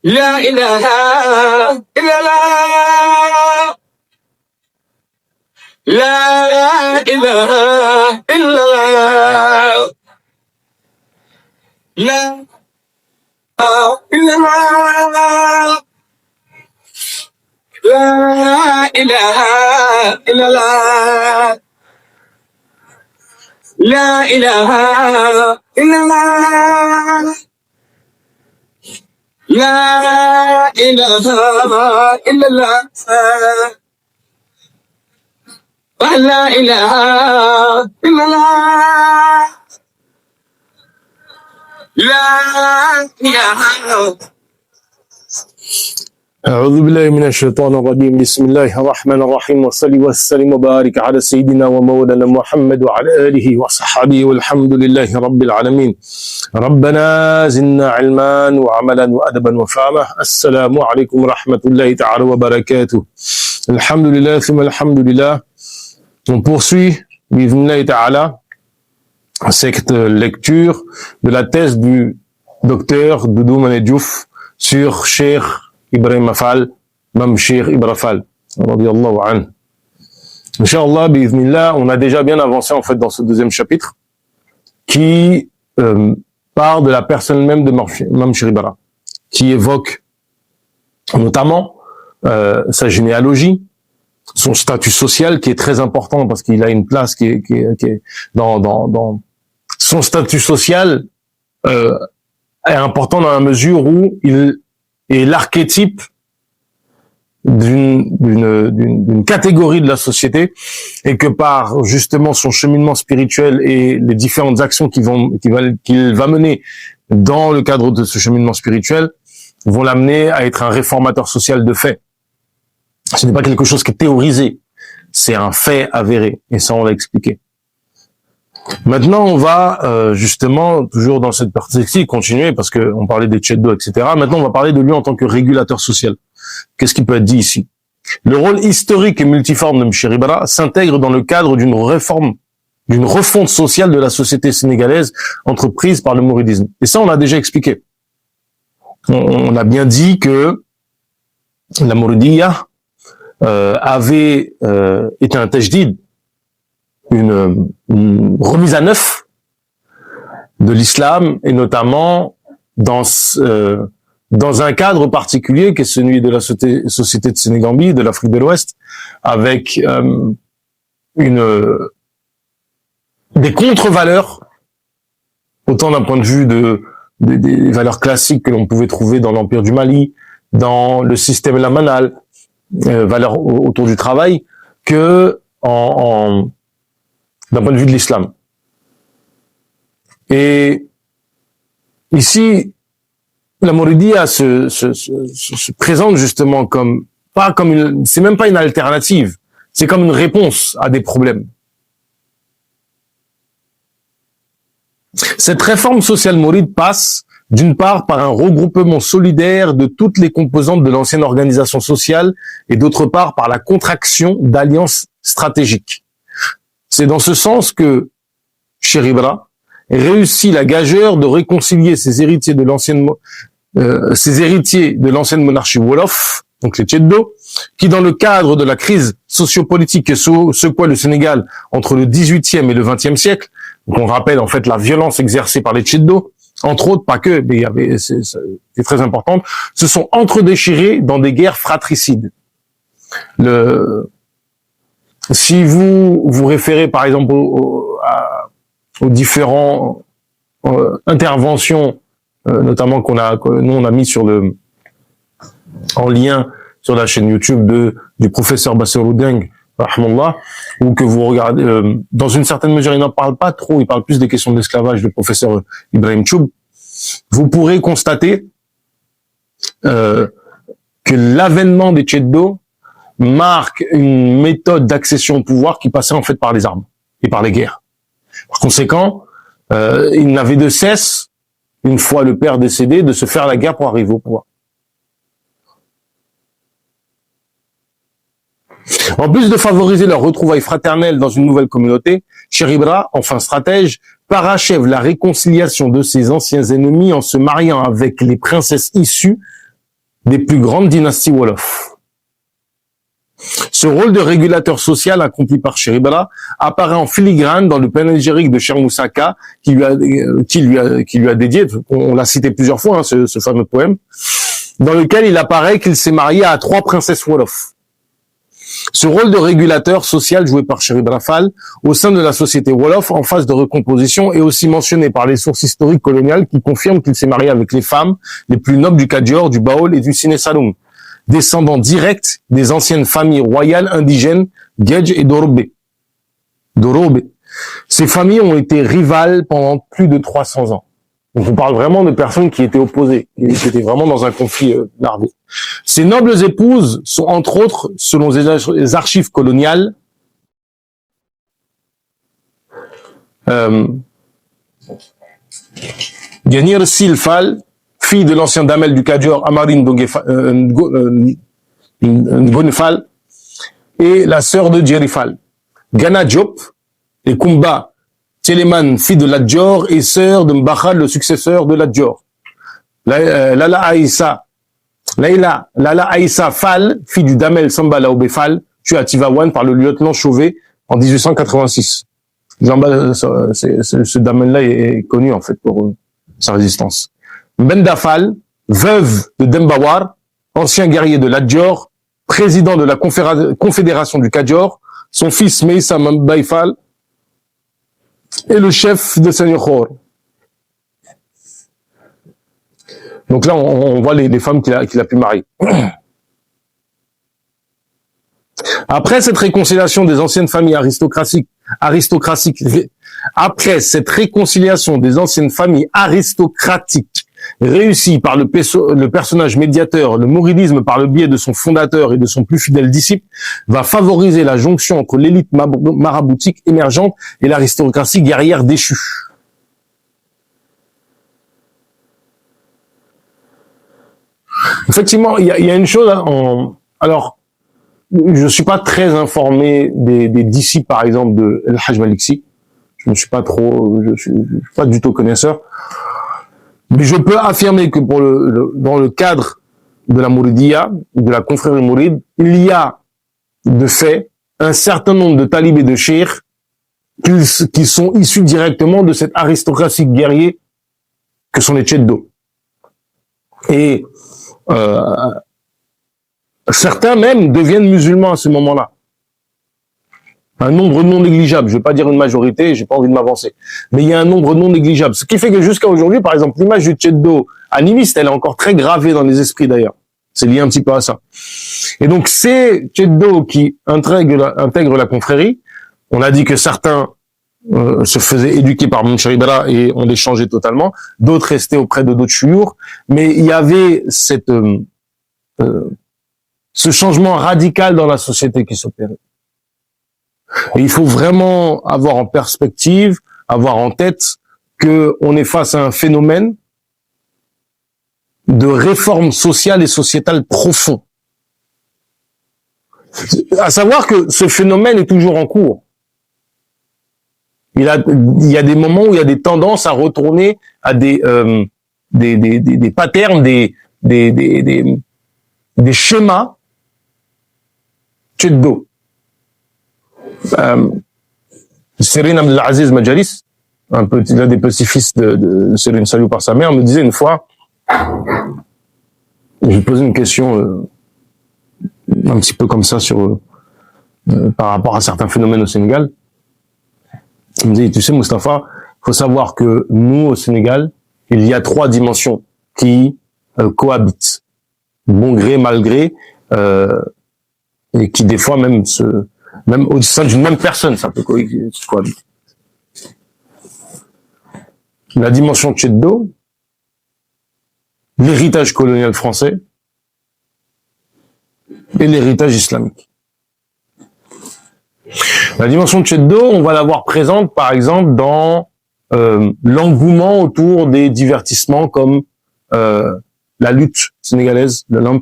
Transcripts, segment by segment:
لا إله إلا الله لا إله إلا الله لا إله لا إله إلا الله لا إله إلا الله لا إله إلا الله لا إله إلا الله لا إله. أعوذ بالله من الشيطان الرجيم بسم الله الرحمن الرحيم وصلي وسلم وبارك على سيدنا ومولانا محمد وعلى آله وصحبه والحمد لله رب العالمين. ربنا زدنا علما وعملا وأدبا وفهما. السلام عليكم ورحمة الله تعالى وبركاته. الحمد لله ثم الحمد لله. On poursuit بإذن ta'ala cette lecture de la thèse du docteur Doudou Mané Diouf sur Cheikh Ibrahim Fall, Mam Cheikh Ibrahim Fall, radiyallahu anhu. Inch'Allah, bi'idhnillah, on a déjà bien avancé en fait dans ce deuxième chapitre qui part de la personne même de Mam Cheikh Ibrahim, qui évoque notamment sa généalogie, son statut social qui est très important parce qu'il a une place qui est dans son statut social est important dans la mesure où il est l'archétype d'une catégorie de la société et que par justement son cheminement spirituel et les différentes actions qu'il va mener dans le cadre de ce cheminement spirituel vont l'amener à être un réformateur social de fait. Ce n'est pas quelque chose qui est théorisé, c'est un fait avéré et ça on l'a expliqué. Maintenant, on va justement, toujours dans cette perspective, continuer, parce qu'on parlait des Tcheddo, etc. Maintenant, on va parler de lui en tant que régulateur social. Qu'est-ce qui peut être dit ici? Le rôle historique et multiforme de M. Ribara s'intègre dans le cadre d'une réforme, d'une refonte sociale de la société sénégalaise entreprise par le mouridisme. Et ça, on l'a déjà expliqué. On a bien dit que la Mouridiya avait été un tajdid, une remise à neuf de l'islam et notamment dans un cadre particulier qui est celui de la société de Sénégambie, de l'Afrique de l'Ouest, avec des contre-valeurs, autant d'un point de vue des valeurs classiques que l'on pouvait trouver dans l'Empire du Mali, dans le système lamanal, valeurs autour du travail, que d'un point de vue de l'islam. Et ici, la Mouridiya se présente justement c'est même pas une alternative, c'est comme une réponse à des problèmes. Cette réforme sociale mouride passe, d'une part, par un regroupement solidaire de toutes les composantes de l'ancienne organisation sociale et d'autre part, par la contraction d'alliances stratégiques. C'est dans ce sens que Cheikh Ibra réussit la gageure de réconcilier ses héritiers de l'ancienne monarchie Wolof, donc les Tcheddo, qui dans le cadre de la crise sociopolitique que secoua le Sénégal entre le XVIIIe et le XXe siècle, donc on rappelle en fait la violence exercée par les Tcheddo, entre autres, pas que, mais c'est très important, se sont entredéchirés dans des guerres fratricides. Si vous vous référez par exemple aux différents interventions, notamment que nous on a mis en lien sur la chaîne YouTube du professeur Bassirou Deng, rahmallah, ou que vous regardez, dans une certaine mesure, il n'en parle pas trop, il parle plus des questions de l'esclavage, le professeur Ibrahim Choub, vous pourrez constater que l'avènement des Tcheddo marque une méthode d'accession au pouvoir qui passait en fait par les armes et par les guerres. Par conséquent, il n'avait de cesse, une fois le père décédé, de se faire la guerre pour arriver au pouvoir. En plus de favoriser leur retrouvailles fraternelles dans une nouvelle communauté, Cheikh Ibra, enfin stratège, parachève la réconciliation de ses anciens ennemis en se mariant avec les princesses issues des plus grandes dynasties Wolof. Ce rôle de régulateur social accompli par Cheribala apparaît en filigrane dans le panégyrique de Cher Moussaka qui lui a dédié, on l'a cité plusieurs fois, hein, ce fameux poème, dans lequel il apparaît qu'il s'est marié à 3 princesses Wolof. Ce rôle de régulateur social joué par Cheribala Fall au sein de la société Wolof en phase de recomposition est aussi mentionné par les sources historiques coloniales qui confirment qu'il s'est marié avec les femmes les plus nobles du Kadior, du Baol et du Sine Saloum, descendants directs des anciennes familles royales indigènes Gedj et Dorobe. Ces familles ont été rivales pendant plus de 300 ans. Donc on parle vraiment de personnes qui étaient opposées, qui étaient vraiment dans un conflit larvé. Ces nobles épouses sont entre autres, selon les archives coloniales, Ganir Silfal, fille de l'ancien damel du Kadior Amarine Ngonefal, et la sœur de Djerifal. Gana Diop et Kumba Tcheleman, fille de Ladjor et sœur de Mbachal, le successeur de Ladjor. Lala Aïssa Fall, fille du damel Samba Laobé Fall, tuée à Tivaouane par le lieutenant Chauvet en 1886. Ce damel-là est connu en fait pour sa résistance. Mbenda Fall, veuve de Dembawar, ancien guerrier de Ladjor, président de la confédération du Kadior, son fils Meissa Mbaye Fall est le chef de Senyokhor. Donc là, on voit les femmes qu'il a pu marier. Après cette réconciliation des anciennes familles aristocratiques, réussie par le personnage médiateur, le mouridisme par le biais de son fondateur et de son plus fidèle disciple, va favoriser la jonction entre l'élite maraboutique émergente et l'aristocratie guerrière déchue. Effectivement, il y a une chose, alors, je suis pas très informé des disciples, par exemple, de El Hajj Maliksi. Je suis pas du tout connaisseur. Mais je peux affirmer que dans le cadre de la Mouridia, de la confrérie mouride, il y a, de fait, un certain nombre de talibés de cheikhs qui sont issus directement de cette aristocratie guerrier que sont les Tcheddo. Et, certains même deviennent musulmans à ce moment-là. Un nombre non négligeable. Je vais pas dire une majorité, j'ai pas envie de m'avancer. Mais il y a un nombre non négligeable. Ce qui fait que jusqu'à aujourd'hui, par exemple, l'image du Tcheddo animiste, elle est encore très gravée dans les esprits d'ailleurs. C'est lié un petit peu à ça. Et donc, ces Tcheddo qui intègrent la confrérie, on a dit que certains se faisaient éduquer par Moucharibala et on les changeait totalement. D'autres restaient auprès de d'autres chouyours. Mais il y avait ce changement radical dans la société qui s'opérait. Et il faut vraiment avoir en perspective, avoir en tête que on est face à un phénomène de réforme sociale et sociétale profond. À savoir que ce phénomène est toujours en cours. Il y a des moments où il y a des tendances à retourner à des patterns, des schémas tcheddo. Serine Abdelaziz Majalis, l'un des petits-fils de Serine Salou par sa mère, me disait une fois, je lui posais une question un petit peu comme ça par rapport à certains phénomènes au Sénégal. Il me dit, tu sais Mustapha, il faut savoir que nous au Sénégal, il y a 3 dimensions qui cohabitent, bon gré, mal gré, et qui des fois même au sein d'une même personne, ça peut cohabiter. La dimension Tcheddo, l'héritage colonial français et l'héritage islamique. La dimension Tcheddo, on va la voir présente, par exemple, dans l'engouement autour des divertissements comme la lutte sénégalaise, le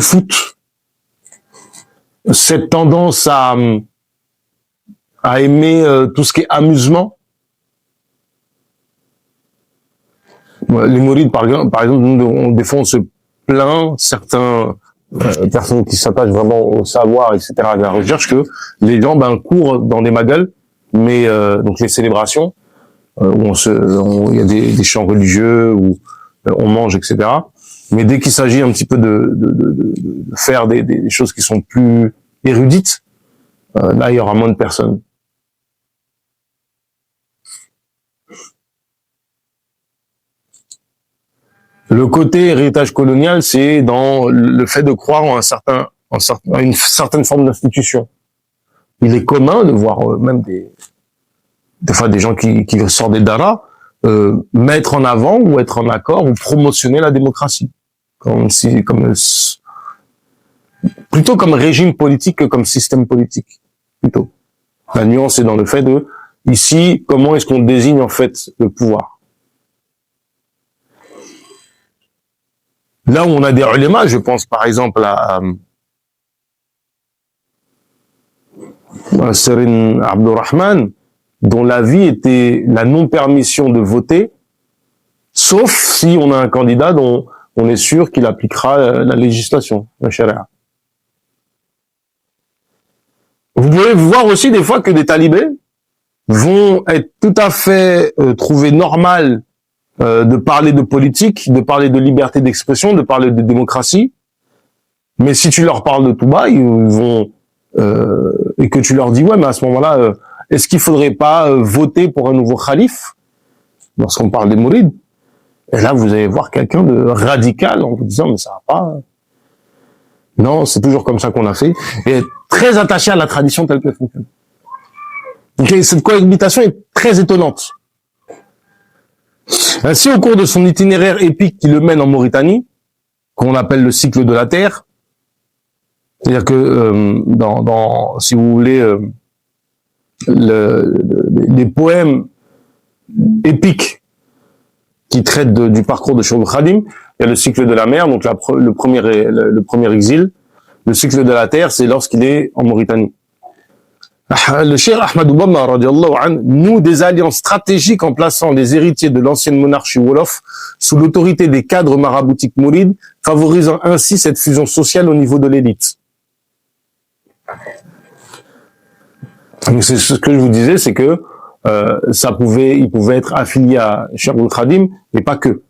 foot, cette tendance à aimer tout ce qui est amusement, Les mourides, par exemple, des fois, on se plaint, certains personnes qui s'attachent vraiment au savoir, etc., à la recherche, que les gens courent dans des maguels, mais donc les célébrations, où il y a des chants religieux, où on mange, etc. Mais dès qu'il s'agit un petit peu de faire des choses qui sont plus érudites, là, il y aura moins de personnes. Le côté héritage colonial, c'est dans le fait de croire en une certaine forme d'institution. Il est commun de voir même des fois des gens qui sortent des daras mettre en avant ou être en accord ou promotionner la démocratie, plutôt comme régime politique que comme système politique. Plutôt. La nuance est dans le fait de ici, comment est-ce qu'on désigne en fait le pouvoir. Là où on a des ulémas, je pense par exemple à Serin Abdurrahman, dont l'avis était la non-permission de voter, sauf si on a un candidat dont on est sûr qu'il appliquera la législation, la charia. Vous pouvez voir aussi des fois que des talibés vont être tout à fait trouver normal de parler de politique, de parler de liberté d'expression, de parler de démocratie, mais si tu leur parles de tout bas, ils vont et que tu leur dis ouais, mais à ce moment-là, est-ce qu'il faudrait pas voter pour un nouveau calife lorsqu'on parle des mourides? Et là, vous allez voir quelqu'un de radical en vous disant mais ça va pas. Non, c'est toujours comme ça qu'on a fait, et très attaché à la tradition telle qu'elle fonctionne. Donc, cette cohabitation est très étonnante. Ainsi, au cours de son itinéraire épique qui le mène en Mauritanie, qu'on appelle le cycle de la terre, c'est-à-dire que si vous voulez, les poèmes épiques qui traitent du parcours de Cheikh Khadim, il y a le cycle de la mer, donc le premier exil. Le cycle de la terre, c'est lorsqu'il est en Mauritanie. Le Cheikh Ahmadou Bamba, radiallahu anhu, noue des alliances stratégiques en plaçant les héritiers de l'ancienne monarchie Wolof sous l'autorité des cadres maraboutiques mourides, favorisant ainsi cette fusion sociale au niveau de l'élite. Donc c'est ce que je vous disais, c'est que il pouvait être affilié à Cheikh Khadim, mais pas que.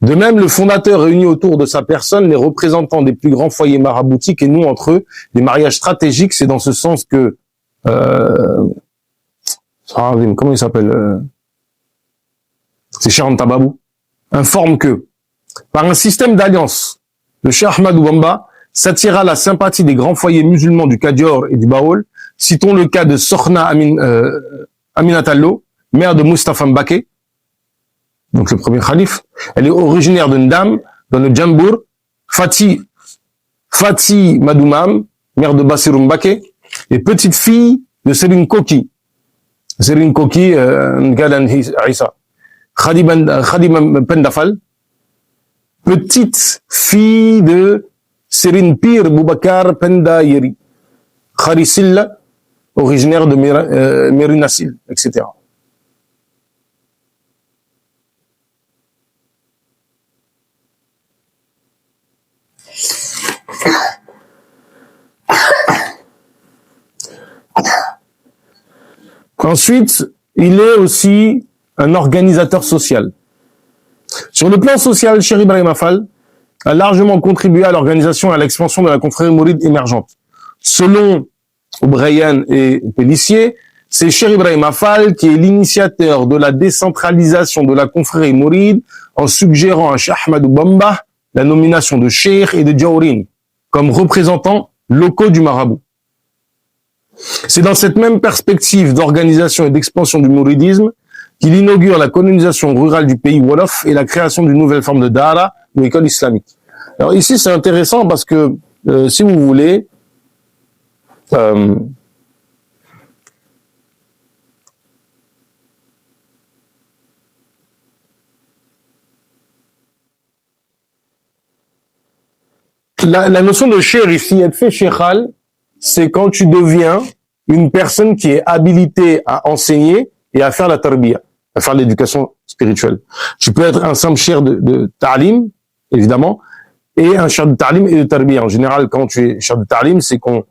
De même, le fondateur réunit autour de sa personne les représentants des plus grands foyers maraboutiques et noue entre eux des mariages stratégiques. C'est dans ce sens que comment il s'appelle c'est Cheikh Anta Babou informe que par un système d'alliance, le Cheikh Ahmadou Bamba s'attira la sympathie des grands foyers musulmans du Kadior et du Baol. Citons le cas de Sokhna Aminata Lo, mère de Mustafa Mbaké, donc le premier calife. Elle est originaire de Ndam, dans le Djambour. Fatih Madoumam, mère de Bassirou Mbaké, et petite fille de Serine Koki. Serine Koki, Ngadan Isa. Khadim Pendafal, petite fille de Serine Pir Boubacar Penda Yeri. Kharisilla, originaire de Merinassil, etc. Ensuite, il est aussi un organisateur social. Sur le plan social, Cheikh Ibrahim Afal a largement contribué à l'organisation et à l'expansion de la confrérie mouride émergente. Selon O'Brien et Pellissier, c'est Cheikh Ibrahim Afal qui est l'initiateur de la décentralisation de la confrérie mouride en suggérant à Cheikh Ahmadou Bamba la nomination de Cheikh et de Djawrin comme représentants locaux du marabout. C'est dans cette même perspective d'organisation et d'expansion du mouridisme qu'il inaugure la colonisation rurale du pays Wolof et la création d'une nouvelle forme de Dara ou école islamique. Alors ici, c'est intéressant parce que, si vous voulez, la notion de cher ici, être fait sheikhal, c'est quand tu deviens une personne qui est habilitée à enseigner et à faire la tarbiya. à faire l'éducation spirituelle. Tu peux être un simple cheikh de ta'lim, évidemment, et un cheikh de ta'lim et de tarbiya. En général, quand tu es cheikh de ta'lim, c'est qu'on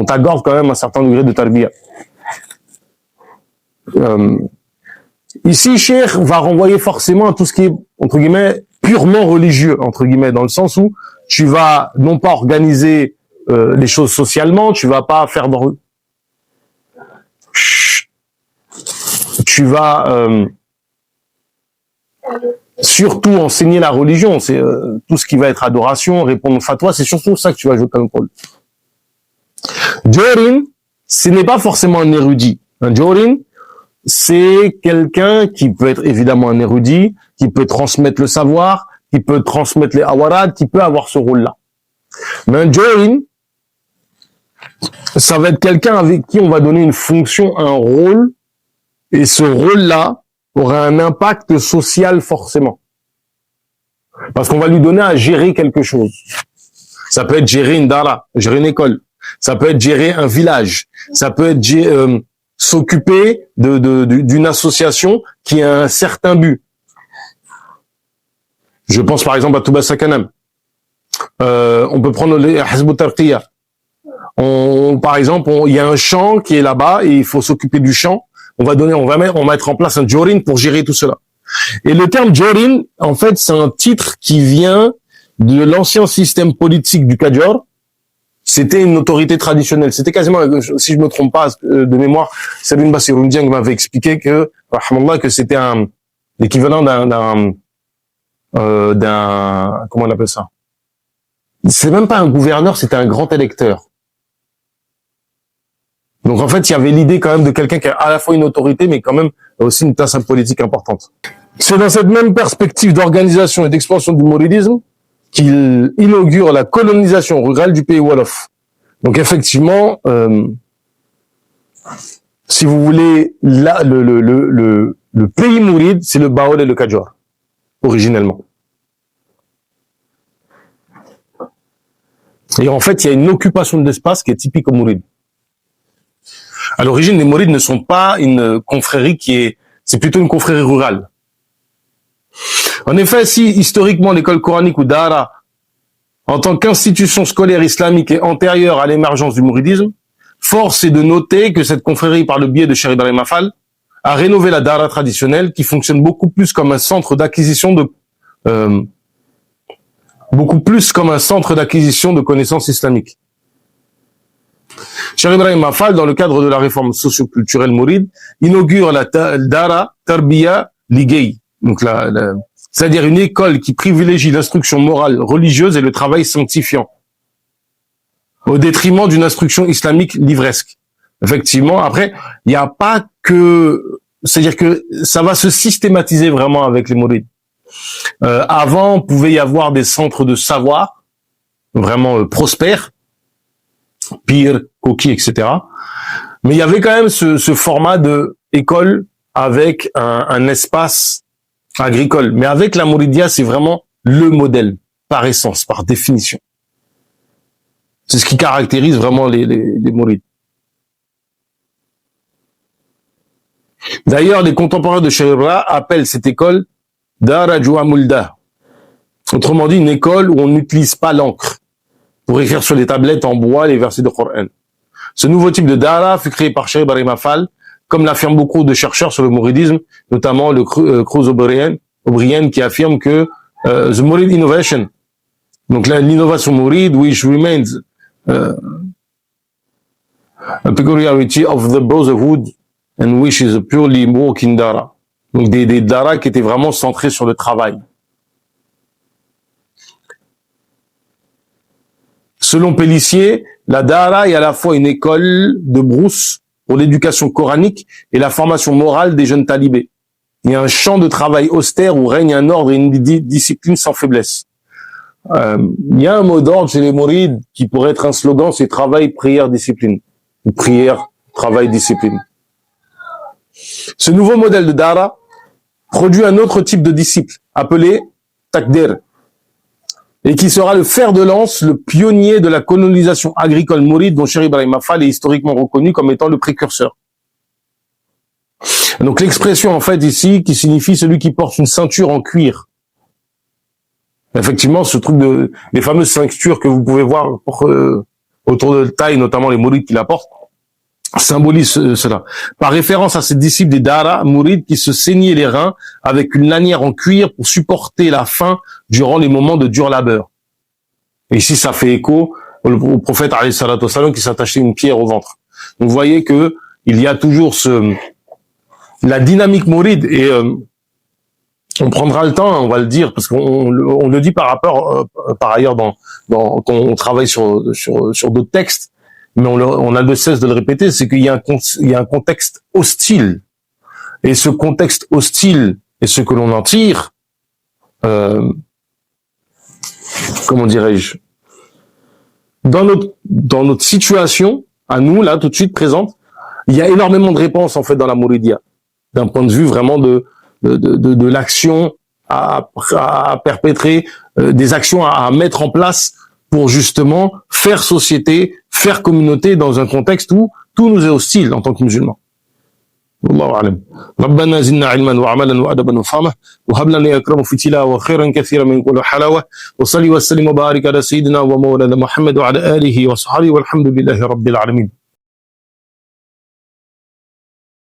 t'accorde quand même un certain degré de tarbiya. Ici, cheikh va renvoyer forcément à tout ce qui est, entre guillemets, purement religieux, entre guillemets, dans le sens où tu vas non pas organiser les choses socialement, tu vas pas faire tu vas surtout enseigner la religion, c'est tout ce qui va être adoration, répondre aux fatwas, c'est surtout ça que tu vas jouer comme rôle. Jorin, ce n'est pas forcément un érudit. Un Jorin, c'est quelqu'un qui peut être évidemment un érudit, qui peut transmettre le savoir, qui peut transmettre les awarad, qui peut avoir ce rôle-là. Mais un Jorin, ça va être quelqu'un avec qui on va donner une fonction, un rôle, et ce rôle-là aura un impact social forcément. Parce qu'on va lui donner à gérer quelque chose. Ça peut être gérer une dara, gérer une école. Ça peut être gérer un village. Ça peut être s'occuper d'une association qui a un certain but. Je pense par exemple à Touba Sakanam. On peut prendre les Hizb ut-Tarqiyyah. Par exemple, il y a un champ qui est là-bas et il faut s'occuper du champ. On va mettre en place un Jorin pour gérer tout cela. Et le terme Jorin, en fait, c'est un titre qui vient de l'ancien système politique du Kajor. C'était une autorité traditionnelle. C'était quasiment, si je me trompe pas de mémoire, Salim Bassiroundiang m'avait expliqué que c'était l'équivalent d'un comment on appelle ça? C'est même pas un gouverneur, c'était un grand électeur. Donc en fait, il y avait l'idée quand même de quelqu'un qui a à la fois une autorité, mais quand même aussi une tasse politique importante. C'est dans cette même perspective d'organisation et d'expansion du mouridisme qu'il inaugure la colonisation rurale du pays Wolof. Donc effectivement, si vous voulez, là, le pays mouride, c'est le Baol et le Kajor, originellement. Et en fait, il y a une occupation de l'espace qui est typique au mouride. À l'origine, les mourides ne sont pas une confrérie c'est plutôt une confrérie rurale. En effet, si historiquement l'école coranique ou Dara, en tant qu'institution scolaire islamique, est antérieure à l'émergence du mouridisme, force est de noter que cette confrérie, par le biais de Cheikh Ibrahim Affal, a rénové la Dara traditionnelle qui fonctionne beaucoup plus comme un centre d'acquisition de connaissances islamiques. Cheikh Ibrahim Affal, dans le cadre de la réforme socio-culturelle mouride, inaugure la Dara Tarbiya Ligay, donc c'est-à-dire une école qui privilégie l'instruction morale religieuse et le travail sanctifiant, au détriment d'une instruction islamique livresque. Effectivement, après, il n'y a pas que... C'est-à-dire que ça va se systématiser vraiment avec les mourides. Avant, on pouvait y avoir des centres de savoir, vraiment prospères, Pire, Koki, etc. Mais il y avait quand même ce format de école avec un espace agricole. Mais avec la Mouridia, c'est vraiment le modèle, par essence, par définition. C'est ce qui caractérise vraiment les Mourides. D'ailleurs, les contemporains de Cheikh Ibrahim appellent cette école Dara Jua Mulda. Autrement dit, une école où on n'utilise pas l'encre pour écrire sur les tablettes en bois les versets de Coran. Ce nouveau type de Dara fut créé par Cheikh Ibrahim Affal, comme l'affirment beaucoup de chercheurs sur le mouridisme, notamment le Cruz O'Brien, qui affirme que the Murid innovation, donc l'innovation mouride, which remains a peculiarity of the brotherhood and which is a purely working Dara. Donc des Dara qui étaient vraiment centrés sur le travail. Selon Pellissier, la Dara est à la fois une école de brousse pour l'éducation coranique et la formation morale des jeunes talibés. Il y a un champ de travail austère où règne un ordre et une discipline sans faiblesse. Il y a un mot d'ordre chez les mourides qui pourrait être un slogan, c'est travail, prière, discipline. Ou prière, travail, discipline. Ce nouveau modèle de Dara produit un autre type de disciple, appelé Takdir, et qui sera le fer de lance, le pionnier de la colonisation agricole mouride dont Cheikh Ibrahim Affal est historiquement reconnu comme étant le précurseur. Donc l'expression en fait ici qui signifie celui qui porte une ceinture en cuir. Effectivement, ce truc de les fameuses ceintures que vous pouvez voir autour de taille, notamment les mourides qui la portent, symbolise cela. Par référence à ces disciples des Dara, mourides qui se saignaient les reins avec une lanière en cuir pour supporter la faim durant les moments de dur labeur. Et ici, ça fait écho au prophète alayhi salatu wassalam qui s'attachait une pierre au ventre. Donc, vous voyez que il y a toujours la dynamique mouride et on prendra le temps, on va le dire, parce qu'on le dit par ailleurs quand on travaille sur d'autres textes, mais on a de cesse de le répéter, c'est qu'il y a un contexte hostile. Et ce contexte hostile et ce que l'on en tire, comment dirais-je, dans notre situation, à nous, là, tout de suite présente, il y a énormément de réponses, en fait, dans la Mouridia. D'un point de vue vraiment de l'action à perpétrer, des actions à mettre en place pour justement faire société, faire communauté dans un contexte où tout nous est hostile en tant que musulmans. والله أعلم. ربنا زدنا علما وعملا وأدبا وفهما وهب لنا يا أكرم في تلاوة خيرا كثيرا من كل حلاوة وصلي وسلم وبارك على سيدنا ومولانا محمد وعلى آله وصحبه والحمد لله رب العالمين.